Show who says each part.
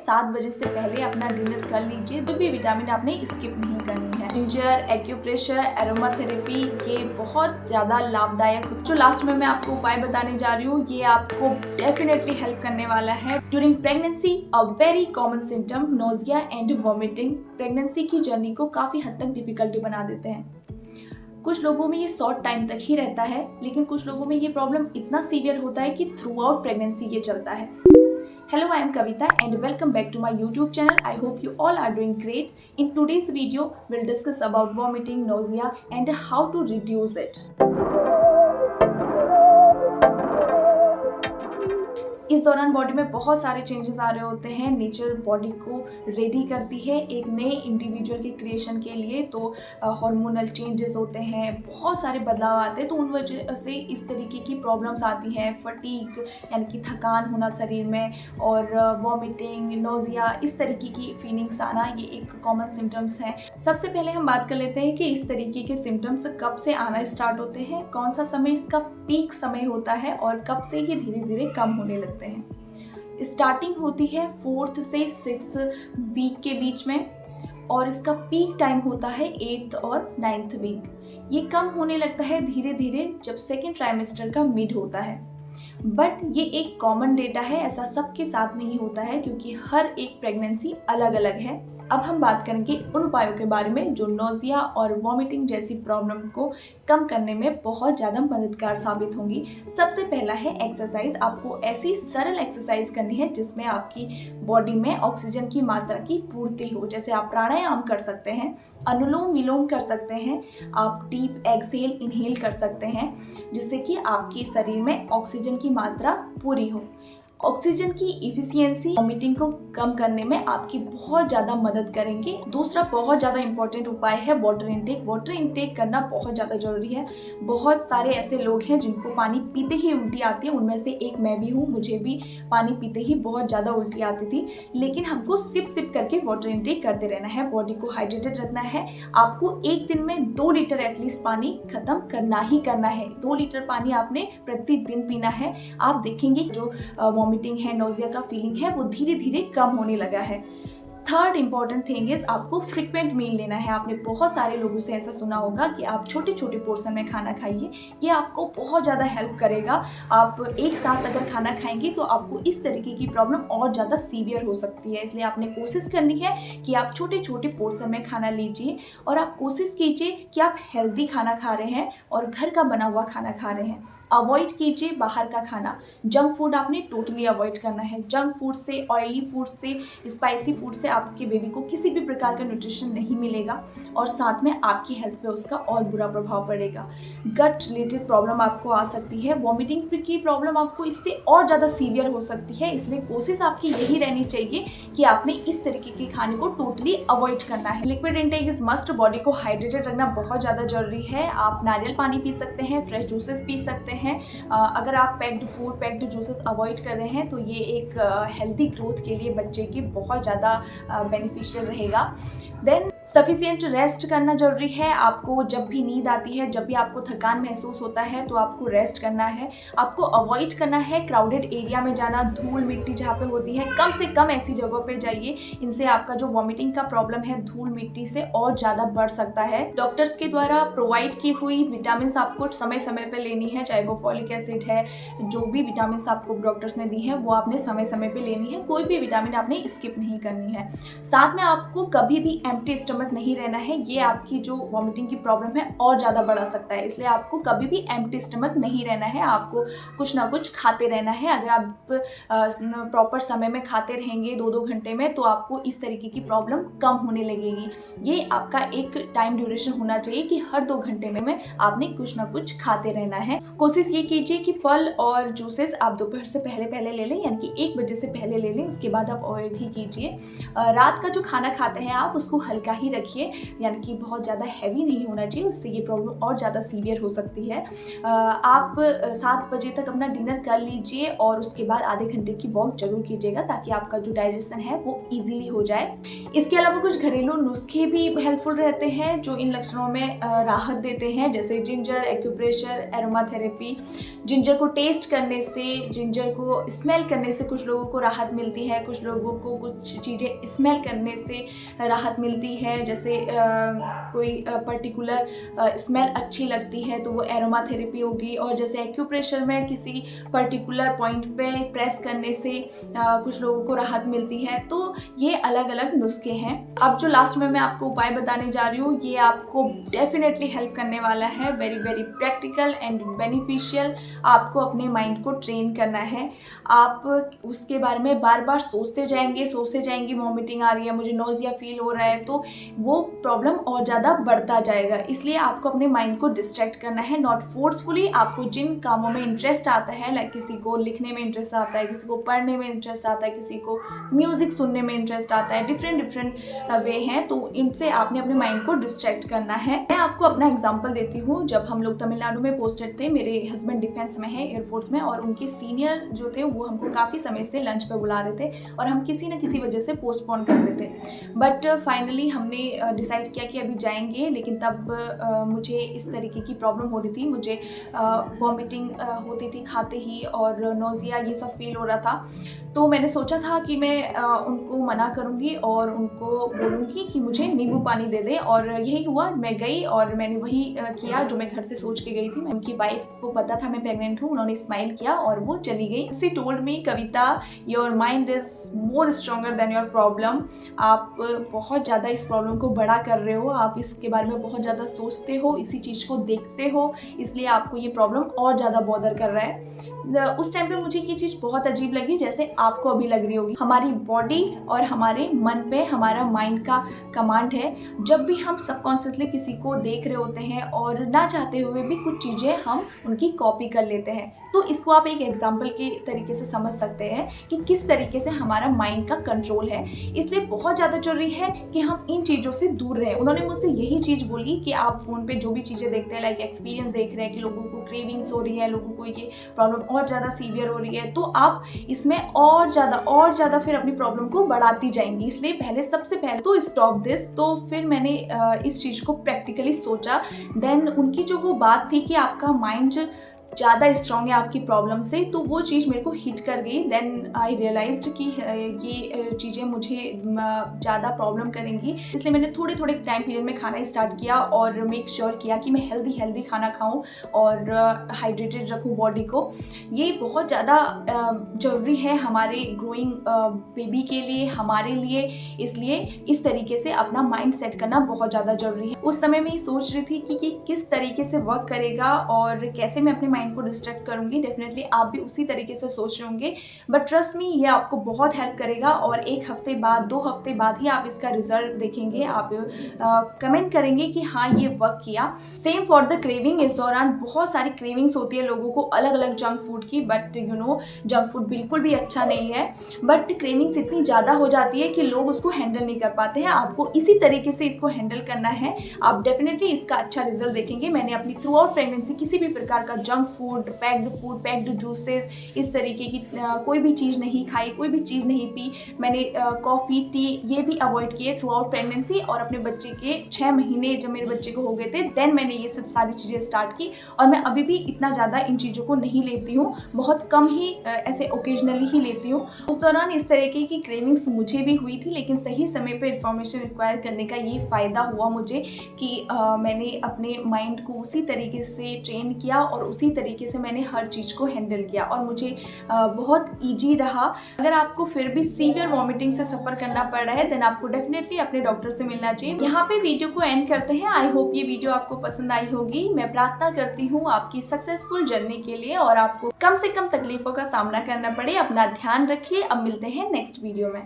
Speaker 1: 7 बजे से पहले अपना डिनर कर लीजिए। तो भी विटामिन आपने स्किप नहीं करनी है। जिंजर, एक्यूप्रेशर, एरोमा थेरेपी ये बहुत ज़्यादा लाभदायक। जो लास्ट में मैं आपको उपाय बताने जा रही हूँ ये आपको डेफिनेटली हेल्प करने वाला है। During pregnancy a very common symptom nausea and vomiting pregnancy की जर्नी को काफ़ी हद तक डिफिकल्टी बना देते हैं। कुछ लोगों में ये शॉर्ट टाइम तक ही रहता है, लेकिन कुछ लोगों में ये प्रॉब्लम इतना सीवियर होता है कि थ्रू आउट प्रेगनेंसी ये चलता है। Hello, I am Kavita and welcome back to my YouTube channel. I hope you all are doing great. In today's video, we'll discuss about vomiting, nausea and how to reduce it. इस दौरान body में बहुत सारे changes आ रहे होते हैं। Nature body को ready करती है एक नए इंडिविजुअल के क्रिएशन के लिए। तो हार्मोनल चेंजेस होते हैं, बहुत सारे बदलाव आते हैं, तो उन वजह से इस तरीके की प्रॉब्लम्स आती हैं। फटीग यानी कि थकान होना शरीर में, और वॉमिटिंग, नोजिया, इस तरीके की फीलिंग्स आना ये एक कॉमन सिम्टम्स हैं। सबसे पहले हम बात कर लेते हैं कि इस तरीके के सिम्टम्स कब से आना स्टार्ट होते हैं, कौन सा समय इसका पीक समय होता है और कब से ये धीरे धीरे कम होने लगते हैं। स्टार्टिंग होती है 4th से 6th वीक के बीच में, और इसका पीक टाइम होता है 8th और 9th वीक। ये कम होने लगता है धीरे धीरे जब सेकेंड ट्राइमेस्टर का मिड होता है। बट ये एक कॉमन डेटा है, ऐसा सबके साथ नहीं होता है क्योंकि हर एक प्रेगनेंसी अलग अलग है। अब हम बात करेंगे उन उपायों के बारे में जो नोजिया और वॉमिटिंग जैसी प्रॉब्लम को कम करने में बहुत ज़्यादा मददगार साबित होंगी। सबसे पहला है एक्सरसाइज। आपको ऐसी सरल एक्सरसाइज करनी है जिसमें आपकी बॉडी में ऑक्सीजन की मात्रा की पूर्ति हो। जैसे आप प्राणायाम कर सकते हैं, अनुलोम विलोम कर सकते हैं, आप डीप एक्सहेल इनहेल कर सकते हैं, जिससे कि आपके शरीर में ऑक्सीजन की मात्रा पूरी हो। ऑक्सीजन की इफिशियंसी वॉमिटिंग को कम करने में आपकी बहुत ज़्यादा मदद करेंगे। दूसरा बहुत ज़्यादा इंपॉर्टेंट उपाय है वाटर इनटेक। वाटर इनटेक करना बहुत ज़्यादा जरूरी है। बहुत सारे ऐसे लोग हैं जिनको पानी पीते ही उल्टी आती है, उनमें से एक मैं भी हूँ। मुझे भी पानी पीते ही बहुत ज़्यादा उल्टी आती थी, लेकिन हमको सिप सिप करके वाटर इनटेक करते रहना है, बॉडी को हाइड्रेटेड रखना है। आपको एक दिन में 2 लीटर एटलीस्ट पानी खत्म करना ही करना है। 2 लीटर पानी आपने प्रतिदिन पीना है। आप देखेंगे जो वॉमिटिंग है, नोजिया का फीलिंग है, वो धीरे धीरे कम होने लगा है। थर्ड इंपॉर्टेंट थिंग इज आपको फ्रीक्वेंट मील लेना है। आपने बहुत सारे लोगों से ऐसा सुना होगा कि आप छोटे छोटे पोर्शन में खाना खाइए, ये आपको बहुत ज़्यादा हेल्प करेगा। आप एक साथ अगर खाना खाएंगे तो आपको इस तरीके की प्रॉब्लम और ज़्यादा सीवियर हो सकती है। इसलिए आपने कोशिश करनी है कि आप छोटे छोटे पोर्शन में खाना लीजिए, और आप कोशिश कीजिए कि आप हेल्दी खाना खा रहे हैं और घर का बना हुआ खाना खा रहे हैं। अवॉइड कीजिए बाहर का खाना। जंक फूड आपने टोटली अवॉइड करना है। जंक फूड से, ऑयली फूड से, स्पाइसी फूड से आपके बेबी को किसी भी प्रकार का न्यूट्रिशन नहीं मिलेगा, और साथ में आपकी हेल्थ पे उसका और बुरा प्रभाव पड़ेगा। गट रिलेटेड प्रॉब्लम आपको आ सकती है। वॉमिटिंग की प्रॉब्लम आपको इससे और ज़्यादा सीवियर हो सकती है। इसलिए कोशिश आपकी यही रहनी चाहिए कि आपने इस तरीके के खाने को टोटली अवॉइड करना है। Liquid intake is must. Body को हाइड्रेटेड रखना बहुत ज़्यादा जरूरी है। आप नारियल पानी पी सकते हैं, फ्रेश जूसेस पी सकते हैं। अगर आप packed food, packed juices avoid कर रहे हैं तो ये एक हेल्दी ग्रोथ के लिए बच्चे की बहुत ज़्यादा बेनिफिशियल रहेगा। देन सफिशिएंट रेस्ट करना जरूरी है। आपको जब भी नींद आती है, जब भी आपको थकान महसूस होता है, तो आपको रेस्ट करना है। आपको अवॉइड करना है क्राउडेड एरिया में जाना, धूल मिट्टी जहाँ पे होती है, कम से कम ऐसी जगहों पे जाइए। इनसे आपका जो वॉमिटिंग का प्रॉब्लम है धूल मिट्टी से और ज़्यादा बढ़ सकता है। डॉक्टर्स के द्वारा प्रोवाइड की हुई विटामिन आपको समय समय पर लेनी है, चाहे वो फॉलिक एसिड है, जो भी विटामिन आपको डॉक्टर्स ने दी है वो आपने समय समय पर लेनी है। कोई भी विटामिन आपने स्किप नहीं करनी है। साथ में आपको कभी भी एम्प्टी स्टमक नहीं रहना है। ये आपकी जो वॉमिटिंग की प्रॉब्लम है और ज़्यादा बढ़ा सकता है, इसलिए आपको कभी भी एम्प्टी स्टमक नहीं रहना है। आपको कुछ ना कुछ खाते रहना है। अगर आप प्रॉपर समय में खाते रहेंगे 2-2 घंटे में, तो आपको इस तरीके की प्रॉब्लम कम होने लगेगी। ये आपका एक टाइम ड्यूरेशन होना चाहिए कि हर 2 घंटे में आपने कुछ ना कुछ खाते रहना है। कोशिश ये कीजिए कि फल और जूसेस आप दोपहर से पहले ले लें, यानी कि 1 बजे से पहले ले लें, उसके बाद आप अवॉइड ही कीजिए। रात का जो खाना खाते हैं आप उसको हल्का ही ही रखिए, यानी कि बहुत ज़्यादा हैवी नहीं होना चाहिए, उससे ये प्रॉब्लम और ज़्यादा सीवियर हो सकती है। आप 7 बजे तक अपना डिनर कर लीजिए और उसके बाद आधे घंटे की वॉक ज़रूर कीजिएगा, ताकि आपका जो डाइजेशन है वो ईज़िली हो जाए। इसके अलावा कुछ घरेलू नुस्खे भी हेल्पफुल रहते हैं जो इन लक्षणों में राहत देते हैं, जैसे ginger, acupressure, aroma therapy. Ginger को टेस्ट करने से, जिंजर को स्मेल करने से कुछ लोगों को राहत मिलती है, कुछ लोगों को कुछ चीज़ें स्मेल करने से राहत मिलती है, जैसे कोई पर्टिकुलर स्मेल अच्छी लगती है तो वो एरोमा थेरेपी होगी। और जैसे एक्यूप्रेशर में किसी पर्टिकुलर पॉइंट पे प्रेस करने से कुछ लोगों को राहत मिलती है। तो ये अलग अलग नुस्खे हैं। अब जो लास्ट में मैं आपको उपाय बताने जा रही हूँ, ये आपको डेफिनेटली हेल्प करने वाला है, very very practical and beneficial. आपको अपने माइंड को ट्रेन करना है। आप उसके बारे में बार बार सोचते जाएंगे, वॉमिटिंग आ रही है, मुझे नोजिया फील हो रहा है, तो वो प्रॉब्लम और ज़्यादा बढ़ता जाएगा। इसलिए आपको अपने माइंड को डिस्ट्रैक्ट करना है, नॉट फोर्सफुली। आपको जिन कामों में इंटरेस्ट आता है, लाइक किसी को लिखने में इंटरेस्ट आता है, किसी को पढ़ने में इंटरेस्ट आता है, किसी को म्यूज़िक सुनने में इंटरेस्ट आता है, डिफरेंट वे हैं, तो इनसे आपने अपने माइंड को डिस्ट्रैक्ट करना है। मैं आपको अपना एग्जांपल देती हूँ। जब हम लोग तमिलनाडु में पोस्टेड थे, मेरे हस्बैंड डिफेंस में है, एयरफोर्स में, और उनके सीनियर जो थे वो हमको काफ़ी समय से लंच पे बुला रहे थे और हम किसी न किसी वजह से पोस्टपोन कर रहे थे। बट फाइनली हमने डिसाइड किया कि अभी जाएंगे, लेकिन तब मुझे इस तरीके की प्रॉब्लम हो रही थी। मुझे वॉमिटिंग होती थी खाते ही और नोजिया ये सब फील हो रहा था। तो मैंने सोचा था कि मैं उनको मना करूँगी और उनको बोलूँगी कि मुझे नींबू पानी दे दें, और यही हुआ। मैं गई और मैंने वही किया जो मैं घर से सोच के गई थी। उनकी वाइफ को पता था मैं प्रेग्नेंट हूँ, उन्होंने स्माइल किया और वो चली गई। She told me, Kavita, your mind is more stronger than your problem. आप बहुत ज़्यादा इस प्रॉब्लम को बड़ा कर रहे हो, आप इसके बारे में बहुत ज़्यादा सोचते हो, इसी चीज़ को देखते हो, इसलिए आपको ये प्रॉब्लम और ज़्यादा बॉदर कर रहा है। उस टाइम पे मुझे ये चीज़ बहुत अजीब लगी, जैसे आपको अभी लग रही होगी। हमारी बॉडी और हमारे मन पे हमारा माइंड का कमांड है। जब भी हम सबकॉन्शियसली किसी को देख रहे होते हैं और ना चाहते हुए भी कुछ चीज़ें हम उनकी कॉपी कर लेते हैं। तो इसको आप एक एग्जाम्पल के तरीके से समझ सकते हैं कि किस तरीके से हमारा माइंड का कंट्रोल है। इसलिए बहुत ज़्यादा जरूरी है कि हम इन चीज़ों से दूर रहें। उन्होंने मुझसे यही चीज़ बोली कि आप फ़ोन पे जो भी चीज़ें देखते हैं, लाइक एक्सपीरियंस देख रहे हैं कि लोगों को क्रेविंग्स हो रही है, लोगों को ये प्रॉब्लम और ज़्यादा सीवियर हो रही है, तो आप इसमें और ज़्यादा फिर अपनी प्रॉब्लम को बढ़ाती जाएंगी। इसलिए सबसे पहले तो स्टॉप दिस। तो फिर मैंने इस चीज़ को प्रैक्टिकली सोचा। देन उनकी जो वो बात थी कि आपका माइंड ज़्यादा स्ट्रॉन्ग है आपकी प्रॉब्लम से, तो वो चीज़ मेरे को हिट कर गई। देन आई रियलाइज्ड कि ये चीज़ें मुझे ज़्यादा प्रॉब्लम करेंगी। इसलिए मैंने थोड़े टाइम पीरियड में खाना स्टार्ट किया और मेक श्योर किया कि मैं हेल्दी खाना खाऊं और हाइड्रेटेड रखूं बॉडी को। ये बहुत ज़्यादा ज़रूरी है हमारे ग्रोइंग बेबी के लिए, हमारे लिए। इसलिए इस तरीके से अपना माइंड सेट करना बहुत ज़्यादा ज़रूरी है। उस समय मैं ये सोच रही थी कि किस तरीके से वर्क करेगा और कैसे मैं अपने माइंड को डिस्ट्रैक्ट करूंगी। डेफिनेटली आप भी उसी तरीके से सोच रहे होंगे, बट ट्रस्ट मी, ये आपको बहुत हेल्प करेगा और 1 हफ्ते बाद, 2 हफ्ते बाद ही आप इसका रिजल्ट देखेंगे। आप कमेंट करेंगे कि हाँ ये वर्क किया। Same for the craving. इस दौरान बहुत सारी क्रेविंग्स होती है लोगों को अलग अलग जंक फूड की, but you know junk food बिल्कुल भी अच्छा नहीं है, बट क्रेविंग्स इतनी ज़्यादा हो जाती है कि लोग उसको हैंडल नहीं कर पाते हैं। आपको इसी तरीके से इसको हैंडल करना है। आप डेफिनेटली इसका अच्छा रिजल्ट देखेंगे। मैंने अपनी थ्रू आउट प्रेगनेंसी किसी भी प्रकार का जंक फूड, पैक्ड जूसेस, इस तरीके की कोई भी चीज़ नहीं खाई, कोई भी चीज़ नहीं पी। मैंने कॉफ़ी, टी ये भी अवॉइड किए थ्रू आउट प्रेगनेंसी। और अपने बच्चे के 6 महीने जब मेरे बच्चे को हो गए थे, देन मैंने ये सब सारी चीज़ें स्टार्ट की। और मैं अभी भी इतना ज़्यादा इन चीज़ों को नहीं लेती हूँ, बहुत कम ही ऐसे ओकेजनली ही लेती हूँ। उस दौरान इस तरीके की क्रेविंग्स मुझे भी हुई थी, लेकिन सही समय पर इन्फॉर्मेशन रिक्वायर करने का ये फ़ायदा हुआ मुझे कि मैंने अपने माइंड को उसी तरीके से ट्रेन किया और उसी तरीके से मैंने हर चीज़ को हैंडल किया और मुझे बहुत ईजी रहा। अगर आपको फिर भी सीवियर वॉमिटिंग से सफ़र करना पड़ रहा है, देन आपको डेफिनेटली अपने डॉक्टर से मिलना चाहिए। यहाँ पे वीडियो को एंड करते हैं। आई होप ये वीडियो आपको पसंद आई होगी। मैं प्रार्थना करती हूँ आपकी सक्सेसफुल जर्नी के लिए और आपको कम से कम तकलीफों का सामना करना पड़े। अपना ध्यान रखिए। अब मिलते हैं नेक्स्ट वीडियो में।